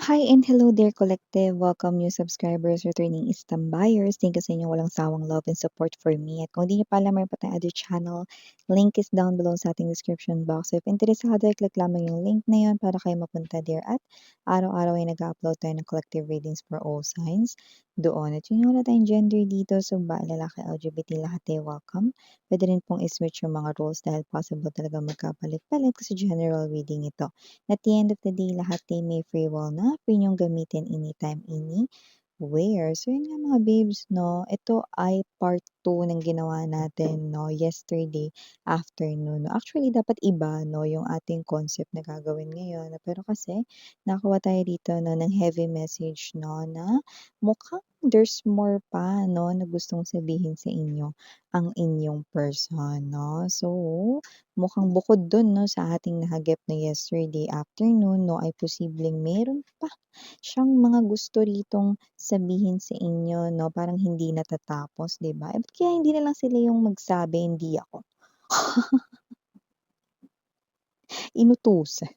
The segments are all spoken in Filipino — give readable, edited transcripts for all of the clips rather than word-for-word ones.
Hi and hello there, collective. Welcome new subscribers, returning Istam buyers. Thank you sa inyong walang sawang love and support for me. At kung di niyo pa alam, meron pa tayong other channel. Link is down below sa ating description box. If interesado, click lamang yung link na yun para kayo mapunta there. At araw-araw ay nag-upload tayo ng collective readings for all signs doon. At yun yung wala tayong gender dito. So, lalaki, LGBT, lahat ay welcome. Pwede rin pong iswitch yung mga roles dahil possible talaga magkapalit-palit kasi general reading ito. At the end of the day, lahat ay may free will na pwede niyong gamitin anytime, anywhere. So, yun nga mga babes, no? Ito ay part 2 ng ginawa natin, no? Yesterday afternoon. No? Actually, dapat iba, no? Yung ating concept na gagawin ngayon. Pero kasi, nakuha tayo dito, no? Ng heavy message, no? Na mukhang there's more pa, no? Na gustong sabihin sa inyo ang inyong person, no? So, mukhang bukod dun 'no, sa ating nahagip na yesterday afternoon 'no, ay posibleng meron pa siyang mga gusto ritong sabihin sa inyo 'no, parang hindi natatapos, 'di ba? Eh, ba't kaya hindi na lang sila yung magsabi, "Hindi ako." Inutusan.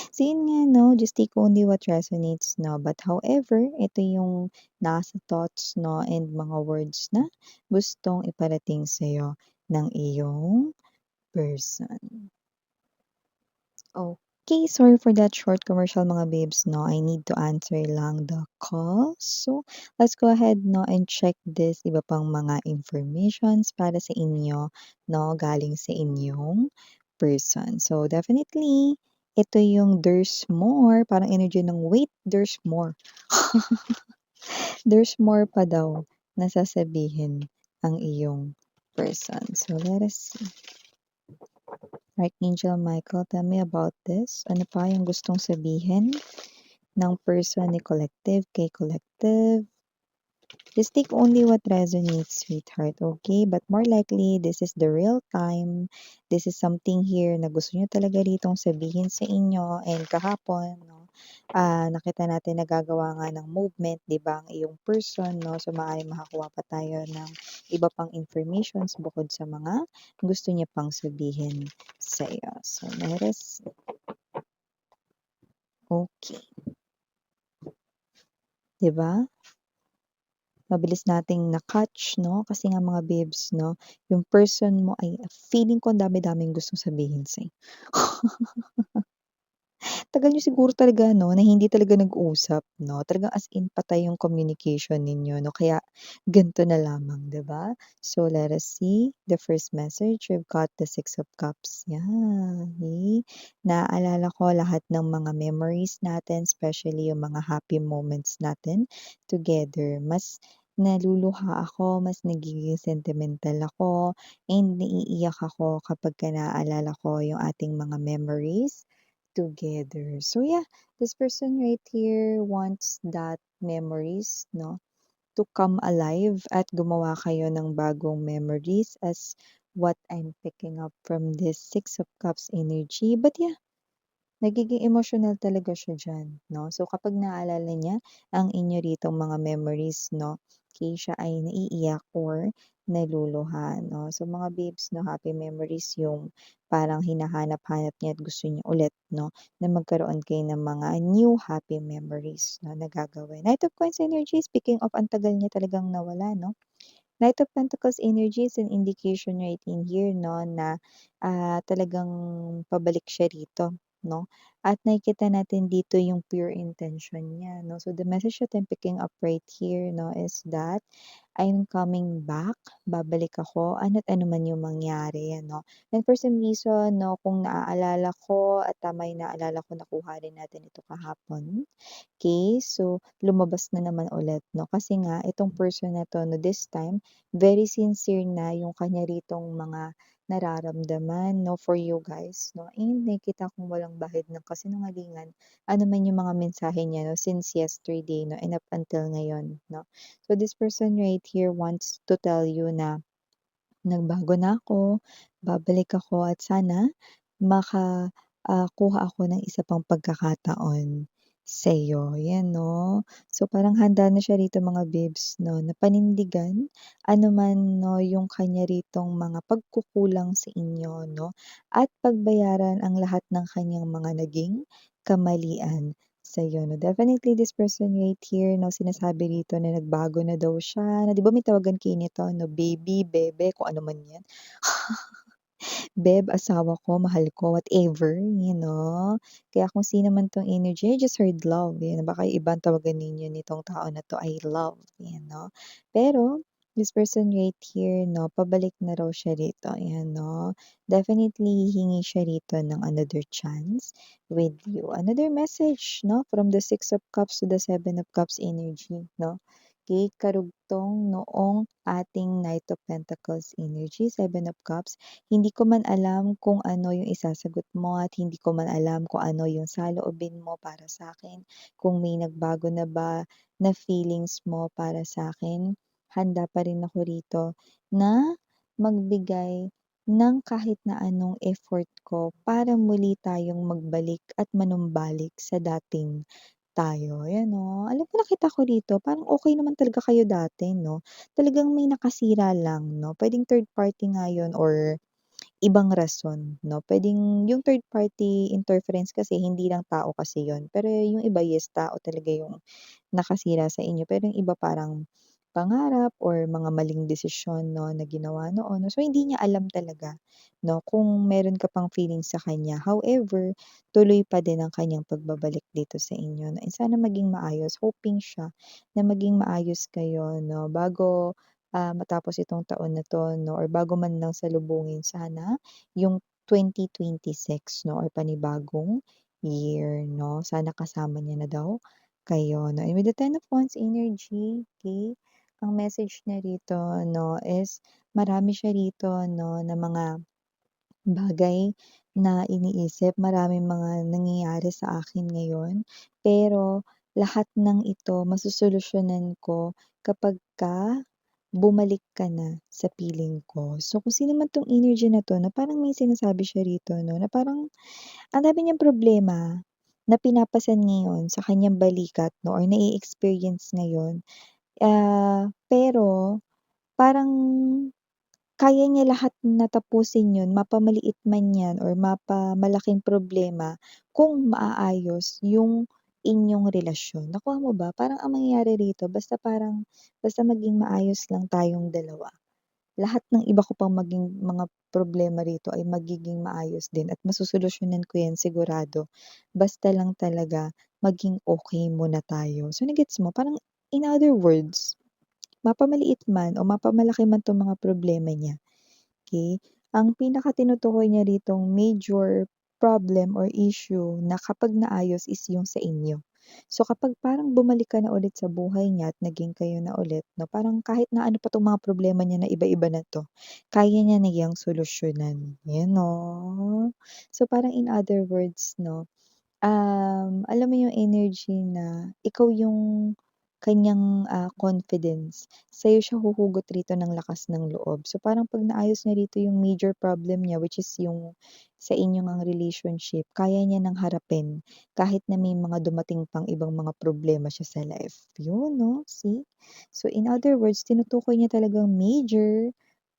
So yun nga 'no, just take only what resonates 'no, but however, ito yung nasa thoughts 'no, and mga words na gustong iparating sa'yo ng iyong person. Okay, sorry for that short commercial mga babes, no? I need to answer lang the call. So, let's go ahead, no, and check this iba pang mga informations para sa inyo, no, galing sa inyong person. So, definitely, ito yung there's more, parang energy ng wait, there's more. There's more pa daw na sasabihin ang iyong person. So, let us see. Archangel Michael, tell me about this. Ano pa yung gustong sabihin ng person ni Collective kay Collective? Just take only what resonates, sweetheart, okay? But more likely, this is the real time. This is something here na gusto nyo talaga ritong sabihin sa inyo. And kahapon, no, nakita natin nagagawa nga ng movement, di ba, ang iyong person, no? So, maaaring makakuha pa tayo ng iba pang informations bukod sa mga gusto niya pang sabihin sa iyo. So, Meres, okay. Di ba? Mabilis nating na-catch 'no, kasi nga mga babes 'no, yung person mo ay feeling ko ang dami-daming gustong sabihin sa'yo. Tagal niyo siguro talaga 'no, na hindi talaga nag-usap 'no, talagang as in patay yung communication ninyo 'no, kaya ganito na lamang 'di ba? So let us see the first message, we've got the Six of Cups, yan, eh, naalala ko lahat ng mga memories natin, especially yung mga happy moments natin together. Mas naluluha ako, mas nagiging sentimental ako, and naiiyak ako kapagka naalala ko yung ating mga memories together. So yeah, this person right here wants that memories, no, to come alive at gumawa kayo ng bagong memories as what I'm picking up from this Six of Cups energy. But yeah, nagiging emotional talaga siya diyan, 'no? So, kapag naalala niya ang inyo ritong mga memories, 'no, kaya siya ay naiiyak or naluluha, 'no? So, mga babes, 'no, happy memories yung parang hinahanap-hanap niya at gusto niya ulit, 'no, na magkaroon kayo ng mga new happy memories, 'no, na gagawin. Knight of Coins energy, speaking of ang tagal niya talagang nawala, 'no? Knight of Pentacles energy is an indication right in here 'no, na, talagang pabalik siya rito 'no, at nakikita natin dito yung pure intention niya 'no. So, the message that I'm picking up right here 'no, is that I'm coming back, babalik ako ano't ano man yung mangyari ano. And for some reason 'no, kung naaalala ko at tama yung naalala ko, nakuha rin natin ito kahapon. Okay, so lumabas na naman ulit 'no, kasi nga itong person na 'to 'no, this time very sincere na yung kanya ritong mga nararamdaman 'no, for you guys 'no, and nakikita kong walang bahid ng kasinungalingan, ano man yung mga mensahe niya 'no, since yesterday 'no, and up until ngayon 'no. So this person right here wants to tell you na nagbago na ako, babalik ako at sana kuha ako ng isa pang pagkakataon sa'yo, 'yan 'no. So, parang handa na siya rito mga babes 'no, na panindigan ano man 'no, yung kanya ritong mga pagkukulang sa inyo 'no, at pagbayaran ang lahat ng kanyang mga naging kamalian Sa'yo 'no. Definitely this person right here 'no, sinasabi rito na nagbago na daw siya, na 'di ba may tawagan kayo nito 'no, baby, bebe, kung ano man 'yan. Beb, asawa ko, mahal ko, whatever, Kaya kung sino man 'tong energy, I just heard love, 'yan. Baka yung ibang tawagan ninyo nitong tao na 'to ay love, 'yan 'no. Pero this person right here 'no, pabalik na raw siya rito, 'yan 'no. Definitely hihingi siya rito ng another chance with you. Another message 'no, from the Six of Cups to the Seven of Cups energy 'no. Okay, karugtong noong ating Knight of Pentacles energy, Seven of Cups. Hindi ko man alam kung ano yung isasagot mo at hindi ko man alam kung ano yung saloobin mo para sa akin. Kung may nagbago na ba na feelings mo para sa akin, handa pa rin ako rito na magbigay ng kahit na anong effort ko para muli tayong magbalik at manumbalik sa dating tayo. Ayan 'no, alam mo nakita ko dito parang okey naman talaga kayo dati 'no, talagang may nakasira lang 'no, puwedeng third party nga yun or ibang rason 'no. Puwedeng yung third party interference kasi hindi lang tao kasi yun, pero yung iba, yes, tao talaga yung nakasira sa inyo, pero yung iba parang pangarap or mga maling desisyon 'no, na ginawa noon 'no. So, hindi niya alam talaga 'no, kung meron ka pang feelings sa kanya. However, tuloy pa din ang kanyang pagbabalik dito sa inyo 'no, and sana maging maayos. Hoping siya na maging maayos kayo 'no, bago, matapos itong taon na 'to 'no, or bago man lang salubungin sana yung 2026 'no, or panibagong year 'no. Sana kasama niya na daw kayo 'no. And with the Ten of Wands energy, okay, ang message niya rito 'no is marami siya rito 'no na mga bagay na iniisip, maraming mga nangyayari sa akin ngayon, pero lahat ng ito masosolusyunan ko kapagka bumalik ka na sa piling ko. So, kung sino man 'tong energy na 'to na parang may sinasabi siya rito 'no, na parang ang dami niyang problema na pinapasan ngayon sa kanyang balikat 'no or na-e-experience ngayon, pero parang kaya niya lahat na tapusin 'yun, mapamaliit man 'yan or mapamalaking problema kung maaayos yung inyong relasyon. Nakuha mo ba? Parang ang mangyayari rito basta maging maayos lang tayong dalawa. Lahat ng iba ko pang maging mga problema rito ay magiging maayos din at masosolusyunan ko 'yan sigurado. Basta lang talaga maging okey muna tayo. So, na-gets mo? Parang in other words, mapamaliit man o mapamalaki man 'tong mga problema niya, okey, ang pinakatinutukoy niya ritong major problem or issue na kapag naayos is yung sa inyo. So, kapag parang bumalik ka na ulit sa buhay niya at naging kayo na ulit 'no, parang kahit na ano pa 'tong mga problema niya na iba-iba na 'to, kaya niya na 'yang solusyonan, 'yan 'no. So, parang in other words 'no, alam mo yung energy na ikaw yung kanyang, confidence. Sa'yo siya huhugot rito ng lakas ng loob. So, parang 'pag naayos niya rito yung major problem niya, which is yung sa inyong ngang relationship, kaya niya ng harapin kahit na may mga dumating pang ibang mga problema siya sa life. Yun 'no, see? So, in other words, tinutukoy niya talagang major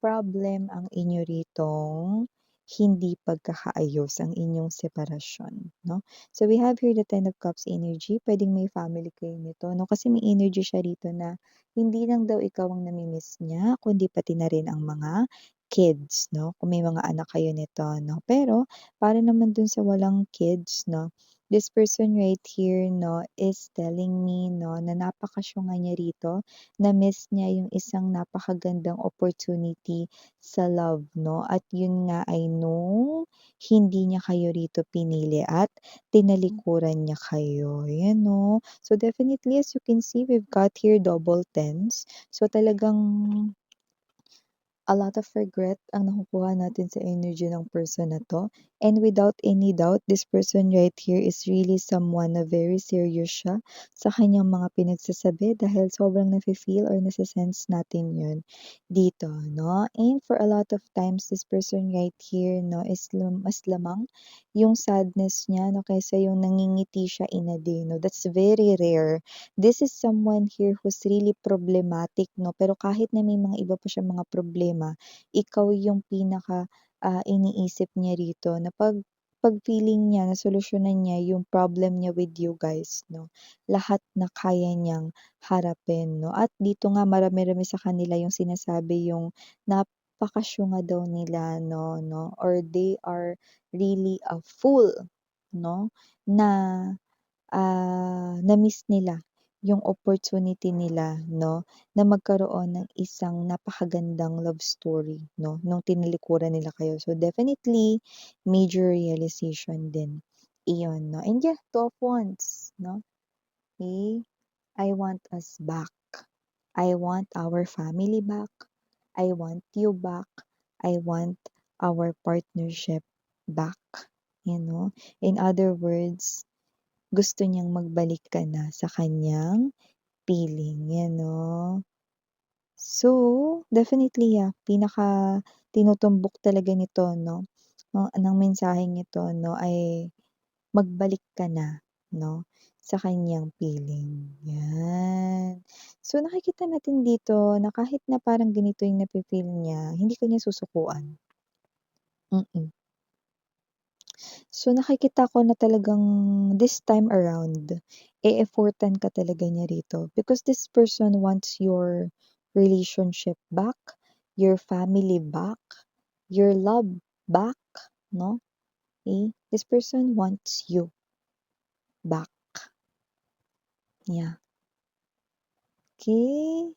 problem ang inyo ritong hindi pagkakaayos, ang inyong separasyon 'no. So, we have here the Ten of Cups energy, puwedeng may family kayo nito 'no, kasi may energy siya rito na hindi lang daw ikaw ang nami-miss niya, kundi pati na rin ang mga kids 'no, kung may mga anak kayo nito 'no. Pero para naman dun sa walang kids 'no, this person right here 'no, is telling me 'no, na napakasyunga niya rito, na-miss niya yung isang napakagandang opportunity sa love 'no, at yun nga ay nung hindi niya kayo rito pinili at tinalikuran niya kayo, ayan 'no. So, definitely as you can see, we've got here double tens. So, talagang a lot of regret ang nakukuha natin sa energy ng person na 'to. And without any doubt, this person right here is really someone na very serious siya sa kanyang mga pinagsasabi dahil sobrang nafe-feel or nase-sense natin 'yun dito 'no. And for a lot of times, this person right here 'no is mas lamang yung sadness niya 'no kaysa yung nangingiti siya in a day 'no. That's very rare. This is someone here who's really problematic 'no, pero kahit na may mga iba pa siyang mga problema, ikaw yung pinaka, iniisip niya rito na 'pag 'pag feeling niya nasolusyonan niya yung problem niya with you guys 'no, lahat na kaya niyang harapin 'no, at dito nga marami-rami sa kanila yung sinasabi yung napakasyunga daw nila 'no, or they are really a fool 'no, na na-miss nila yung opportunity nila 'no, na magkaroon ng isang napakagandang love story 'no, nung tinalikuran nila kayo. So, definitely major realization din iyon 'no. And yeah, two of wands 'no, okey. I want us back. I want our family back. I want you back. I want our partnership back, you know. In other words, gusto niyang magbalik ka na sa kanyang piling, yan 'no. So, definitely, pinaka tinutumbok talaga nito 'no, ng mensaheng ito 'no ay magbalik ka na 'no, sa kanyang piling, yan. So, nakikita natin dito na kahit na parang ganito yung nafi-feel niya, hindi ka niya susukuan, mm. So, nakikita ko na talagang this time around, e-effortan ka talaga niya rito because this person wants your relationship back, your family back, your love back, 'no, okey? This person wants you back, yeah. Okey.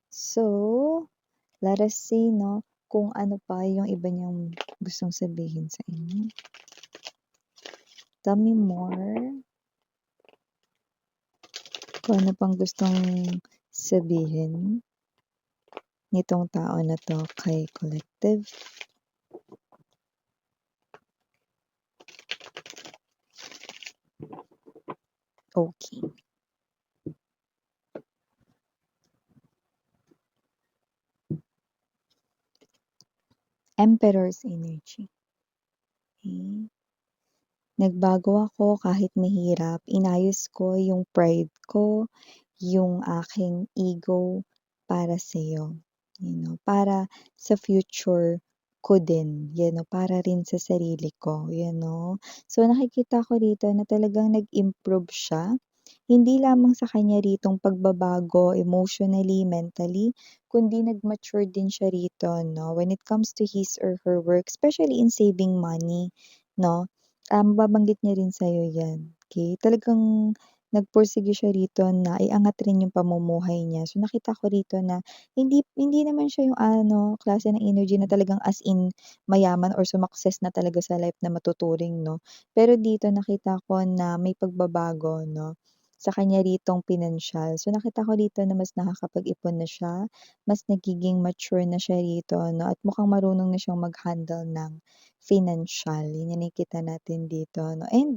So, let us see 'no, kung ano pa yung iba niyang gustong sabihin sa inyo. Tell me more. Kung ano pang gustong sabihin nitong tao na 'to kay collective. Okay. Emperor's energy. Okay. Nagbago ako kahit mahirap, inayos ko yung pride ko, yung aking ego para sa'yo, you know, para sa future ko din, you know, para rin sa sarili ko, you know. So, nakikita ko rito na talagang nag-improve siya, hindi lamang sa kanya ritong pagbabago emotionally, mentally, kundi nag-mature din siya rito 'no, when it comes to his or her work, especially in saving money 'no. Mababanggit niya rin sa'yo 'yan, okey? Talagang nagpursige siya rito na iangat rin yung pamumuhay niya. So, nakita ko rito na hindi hindi naman siya yung ano, klase ng energy na talagang as in mayaman or sumakses na talaga sa life na matuturing 'no. Pero dito nakita ko na may pagbabago 'no, sa kanya ritong pinansiyal. So, nakita ko dito na mas nakakapag-ipon na siya, mas nagiging mature na siya rito 'no, at mukhang marunong na siyang mag-handle ng financial, yun yung nakikita natin dito 'no. And,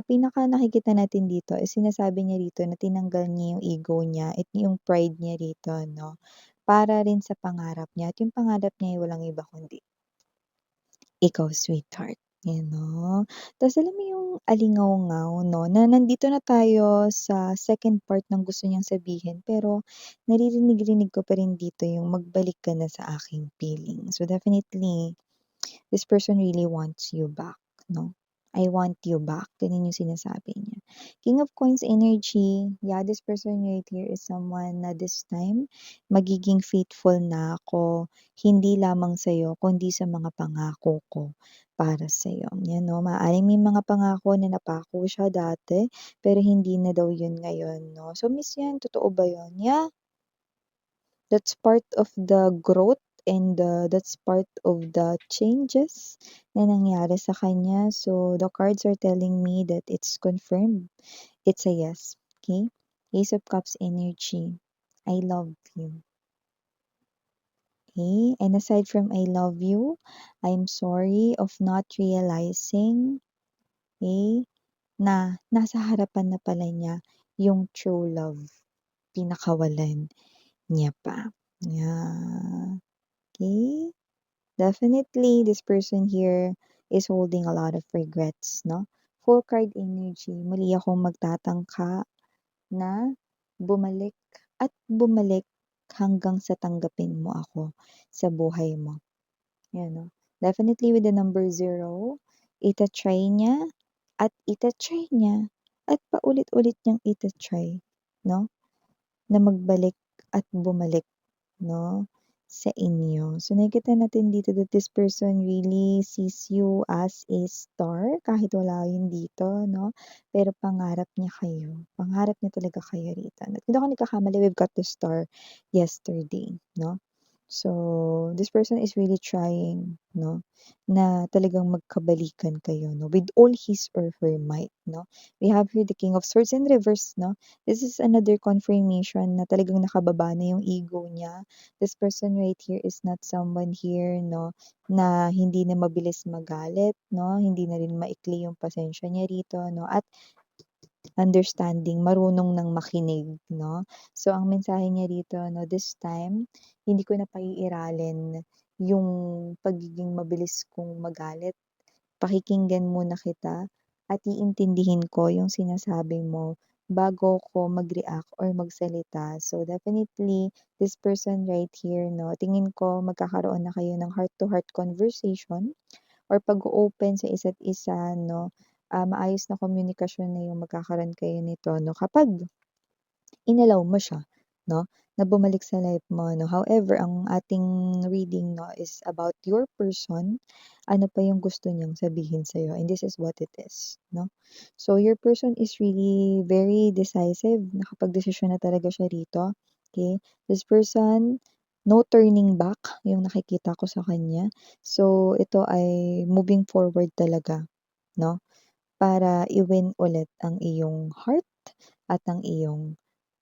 pinaka nakikita natin dito is sinasabi niya rito na tinanggal niya yung ego niya at yung pride niya rito 'no, para rin sa pangarap niya at yung pangarap niya ay walang iba kundi ikaw, sweetheart, you know. Ta's alam mo yung alingaw-ngaw 'no, na nandito na tayo sa second part ng gusto niyang sabihin pero naririnig-rinig ko pa rin dito yung magbalik ka na sa aking piling. So, definitely this person really wants you back, 'no? I want you back, ganun yung sinasabi niya. King of Coins energy, yeah, this person right here is someone na this time magiging faithful na ako, hindi lamang sa'yo kundi sa mga pangako ko para sa'yo. Yan 'no, maaaring may mga pangako na napako siya dati, pero hindi na daw yun ngayon 'no. So, miss yan, totoo ba yun? Yeah, that's part of the growth and that's part of the changes na nangyari sa kanya. So, the cards are telling me that it's confirmed. It's a yes. Okay? Ace of Cups energy. I love you. Okay? And aside from I love you, I'm sorry of not realizing, okay, na nasa harapan na pala niya yung true love. Pinakawalan niya pa. Yeah. Okay? Definitely, this person here is holding a lot of regrets, no? Full card energy. Muli akong magtatangka na bumalik at bumalik hanggang sa tanggapin mo ako sa buhay mo. Yan, no? Definitely with the number 0, ita-try niya at ita-try niya at paulit-ulit niyang ita-try 'no, na magbalik at bumalik 'no, sa inyo. So, nakikita natin dito that this person really sees you as a star kahit wala yun dito 'no, pero pangarap niya kayo. Pangarap niya talaga kayo rito. At kung di ako nagkakamali, we've got the star yesterday 'no. So, this person is really trying 'no, na talagang magkabalikan kayo 'no, with all his or her might 'no. We have here the King of Swords in reverse 'no. This is another confirmation na talagang nakababa na yung ego niya. This person right here is not someone here 'no, na hindi na mabilis magalit 'no, hindi na rin maikli yung pasensya niya rito 'no, at understanding, marunong ng makinig 'no. So, ang mensahe niya rito 'no, this time, hindi ko na paiiralin yung pagiging mabilis kong magalit. Pakikinggan muna kita at iintindihin ko yung sinasabi mo bago ko mag-react or magsalita. So, definitely, this person right here 'no, tingin ko magkakaroon na kayo ng heart-to-heart conversation or pag-o-open sa isa't isa 'no, maayos na komunikasyon na yung magkakaroon kayo nito 'no, kapag inallow mo siya 'no, na bumalik sa life mo 'no. However, ang ating reading 'no is about your person, ano pa yung gusto niyang sabihin sa'yo, and this is what it is 'no. So, your person is really very decisive, nakapagdesisyon na talaga siya rito, okay. This person, no turning back yung nakikita ko sa kanya. So, ito ay moving forward talaga 'no, para i-win ulit ang iyong heart at ang iyong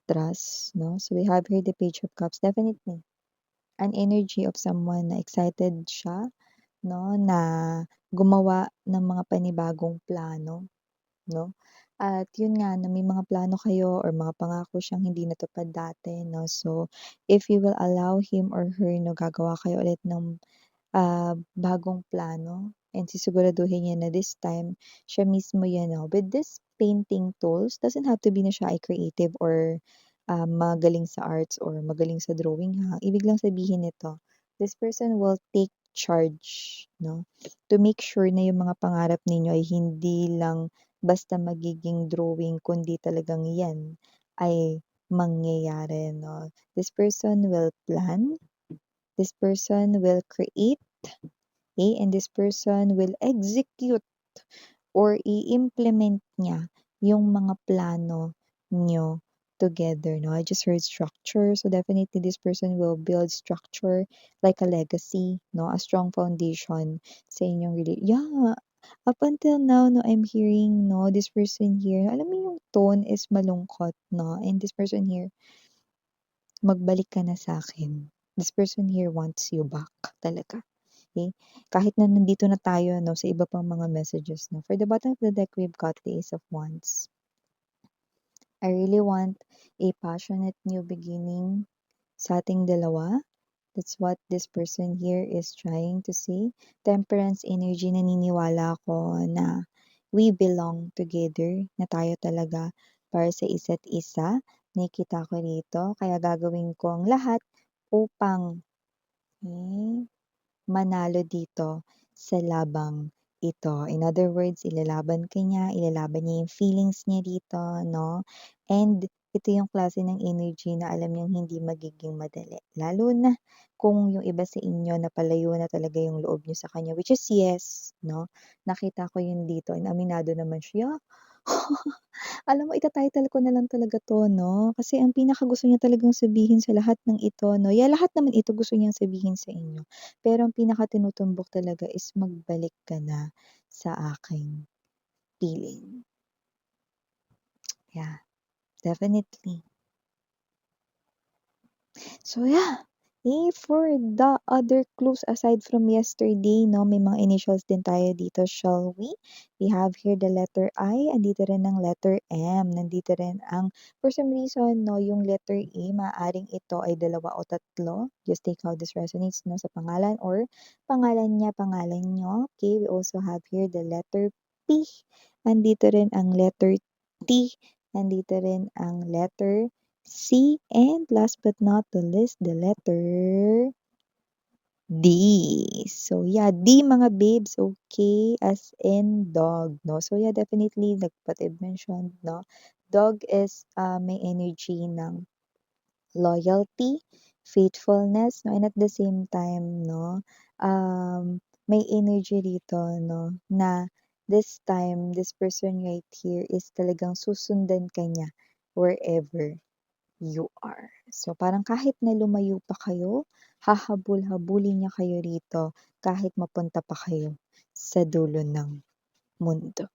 trust 'no. So, we have here the Page of Cups, definitely an energy of someone na excited siya 'no, na gumawa ng mga panibagong plano 'no. At yun nga na may mga plano kayo or mga pangako siyang hindi natupad dati 'no. So, if you will allow him or her 'no, gagawa kayo ulit ng bagong plano and sisiguraduhin niya na this time siya mismo 'yan 'no. With this painting tools, doesn't have to be na siya ay creative or, magaling sa arts or magaling sa drawing ha. Ibig lang sabihin nito, this person will take charge 'no, to make sure na yung mga pangarap ninyo ay hindi lang basta magiging drawing kundi talagang 'yan ay mangyayari 'no. This person will plan, this person will create, okay, and this person will execute or i-implement niya yung mga plano niyo together 'no. I just heard structure, so definitely this person will build structure like a legacy 'no, a strong foundation sa inyong yeah, up until now 'no, I'm hearing 'no, this person here, alam mo yung tone is malungkot 'no, and this person here, magbalik ka na sa'kin. This person here wants you back talaga. Okay? Kahit na nandito na tayo 'no, sa iba pang mga messages 'no. For the bottom of the deck, we've got the Ace of Wands. I really want a passionate new beginning sa ating dalawa. That's what this person here is trying to say. Temperance energy, naniniwala ako na we belong together, na tayo talaga para sa isa't isa. Nakikita ko rito, kaya gagawin ko ang lahat upang manalo dito sa labang ito. In other words, ilalaban ka niya, ilalaban niya yung feelings niya dito, no? And ito yung klase ng energy na alam niyang hindi magiging madali. Lalo na kung yung iba sa inyo napalayo na talaga yung loob niyo sa kanya, which is yes, no? Nakita ko yun dito and aminado naman siya. Alam mo, ita-title ko na lang talaga 'to 'no, kasi ang pinakagusto niya talagang sabihin sa lahat ng ito 'no, lahat naman ito gusto niyang sabihin sa inyo. Pero ang pinakatinutumbok talaga is magbalik ka na sa aking piling. Yeah, definitely. So yeah, for the other clues aside from yesterday 'no, may mga initials din tayo dito, shall we? We have here the letter I, andito rin ang letter M, nandito rin ang for some reason 'no, yung letter A maaaring ito ay dalawa o tatlo, just take how this resonates 'no, sa pangalan or pangalan niya, pangalan niyo. Okay, we also have here the letter P, andito rin ang letter T, andito rin ang letter C, and last but not the least, the letter D. So yeah, D mga babes, okay, as in dog, 'no? So yeah, definitely like what I've mentioned, 'no, dog is, may energy ng loyalty, faithfulness, 'no, and at the same time, 'no, may energy dito, 'no, na this time, this person right here is talagang susundan ka niya wherever you are. So, parang kahit na lumayo pa kayo, hahabol-habulin niya kayo rito kahit mapunta pa kayo sa dulo ng mundo.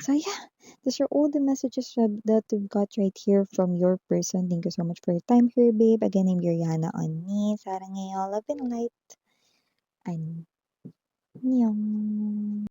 So yeah, those are all the messages that we've got right here from your person. Thank you so much for your time here, babe. Again, I'm Yuriana on me. Sarang love and light. Annyeong.